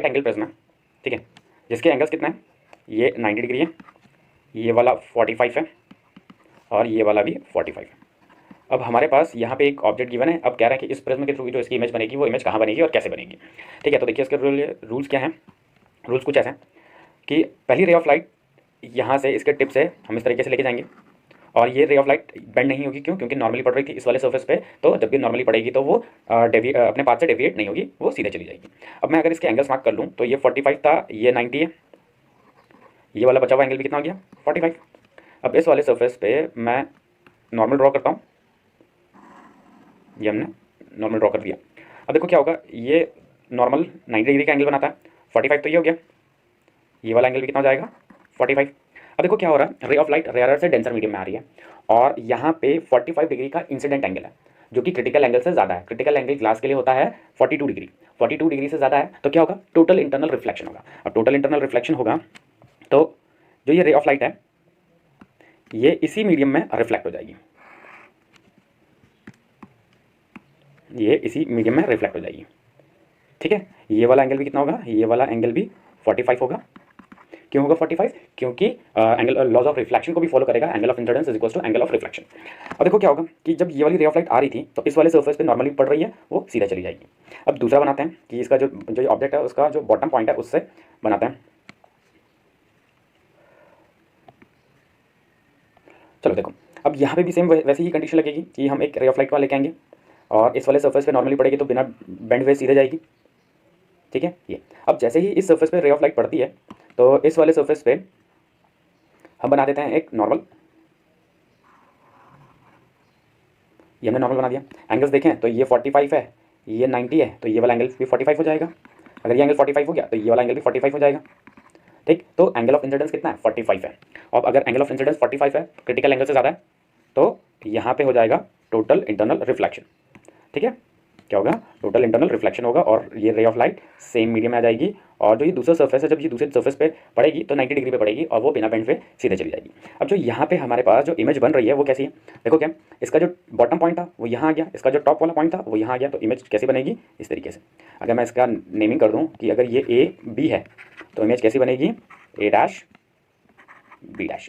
Right angle prism है, ठीक है, जिसके एंगल्स कितना है, ये 90 डिग्री है, ये वाला 45 है और ये वाला भी 45 है। अब हमारे पास यहाँ पे एक ऑब्जेक्ट गिवन है। अब कह रहा है कि इस प्रिज्म के थ्रू जो इसकी इमेज बनेगी वो इमेज कहाँ बनेगी और कैसे बनेगी। ठीक है, तो देखिए इसके रूल्स क्या हैं। रूल्स कुछ ऐसे हैं कि पहली रे ऑफ लाइट यहाँ से इसके टिप से हम इस तरीके से लेके जाएंगे और ये रे ऑफ लाइट बेंड नहीं होगी, क्यों, क्योंकि नॉर्मली पड़ रही थी इस वाले सर्फेस पे, तो जब भी नॉर्मली पड़ेगी तो वो अपने पाथ से डेविएट नहीं होगी, वो सीधे चली जाएगी। अब मैं अगर इसके एंगल्स मार्क कर लूँ तो ये 45 था, ये 90 है, ये वाला बचा हुआ एंगल भी कितना हो गया 45। अब इस वाले सर्फेस पे मैं नॉर्मल ड्रॉ करता हूँ, ये हमने नॉर्मल ड्रॉ कर दिया। अब देखो क्या होगा, ये नॉर्मल 90 डिग्री का एंगल बनाता है, 45 तो ये हो गया, ये वाला एंगल भी कितना हो जाएगा 45। अब देखो क्या हो रहा है, रे ऑफ लाइट रेयरर से डेंसर मीडियम में आ रही है और यहाँ पे 45 डिग्री का इंसिडेंट एंगल है जो कि क्रिटिकल एंगल से ज़्यादा है। क्रिटिकल एंगल ग्लास के लिए होता है 42 डिग्री, 42 डिग्री से ज़्यादा है तो क्या होगा, टोटल इंटरनल रिफ्लेक्शन होगा। अब टोटल इंटरनल रिफ्लेक्शन होगा तो जो ये रे ऑफ लाइट है ये इसी मीडियम में रिफ्लेक्ट हो जाएगी, ये इसी मीडियम में रिफ्लेक्ट हो जाएगी। ठीक है, ये वाला एंगल भी कितना होगा, ये वाला एंगल भी 45 होगा। क्यों होगा 45, क्योंकि एंगल लॉज ऑफ रिफ्लेक्शन को भी फॉलो करेगा, angle of incidence is equal to angle of reflection. अब देखो क्या होगा कि जब ये वाली रे ऑफ लाइट आ रही थी तो इस वाले सर्फेस पे नॉर्मली पड़ रही है, वो सीधा चली जाएगी। अब दूसरा बनाते हैं कि इसका जो ऑब्जेक्ट है उसका जो बॉटम पॉइंट है उससे बनाते हैं। चलो देखो, अब यहाँ पे भी सेम वैसे ही कंडीशन लगेगी कि हम एक रे ऑफ लाइट को लेके आएंगे और इस वाले सर्फेस पे नॉर्मली पड़ेगी तो बिना बेंड हुए सीधे जाएगी। ठीक है, ये अब जैसे ही इस सर्फेस पे रे ऑफ लाइट पड़ती है तो इस वाले सर्फेस पे हम बना देते हैं एक नॉर्मल, ये हमने नॉर्मल बना दिया। एंगल्स देखें तो ये 45 है, ये 90 है, तो ये वाला एंगल भी 45 हो जाएगा। अगर ये एंगल 45 हो गया तो ये वाला एंगल भी 45 हो जाएगा। ठीक, तो एंगल ऑफ इंसिडेंस कितना है 45 है। अब अगर एंगल ऑफ इंसिडेंस 45 है, क्रिटिकल एंगल से ज़्यादा है, तो यहाँ पे हो जाएगा टोटल इंटरनल रिफ्लेक्शन। ठीक है, क्या होगा, टोटल इंटरनल रिफ्लेक्शन होगा और ये ray of light same medium में आ जाएगी और जो ये दूसरा सर्फेस है जब ये दूसरे सर्फेस पे पड़ेगी तो 90 डिग्री पे पड़ेगी और वो बिना बेंड पे सीधे चली जाएगी। अब जो यहाँ पे हमारे पास जो इमेज बन रही है वो कैसी है, देखो क्या, इसका जो बॉटम पॉइंट था वो यहाँ आ गया, इसका जो टॉप वाला पॉइंट था वो यहाँ आ गया, तो इमेज कैसी बनेगी इस तरीके से। अगर मैं इसका नेमिंग कर दूँ कि अगर ये ए बी है तो इमेज कैसी बनेगी, ए डैश बी डैश।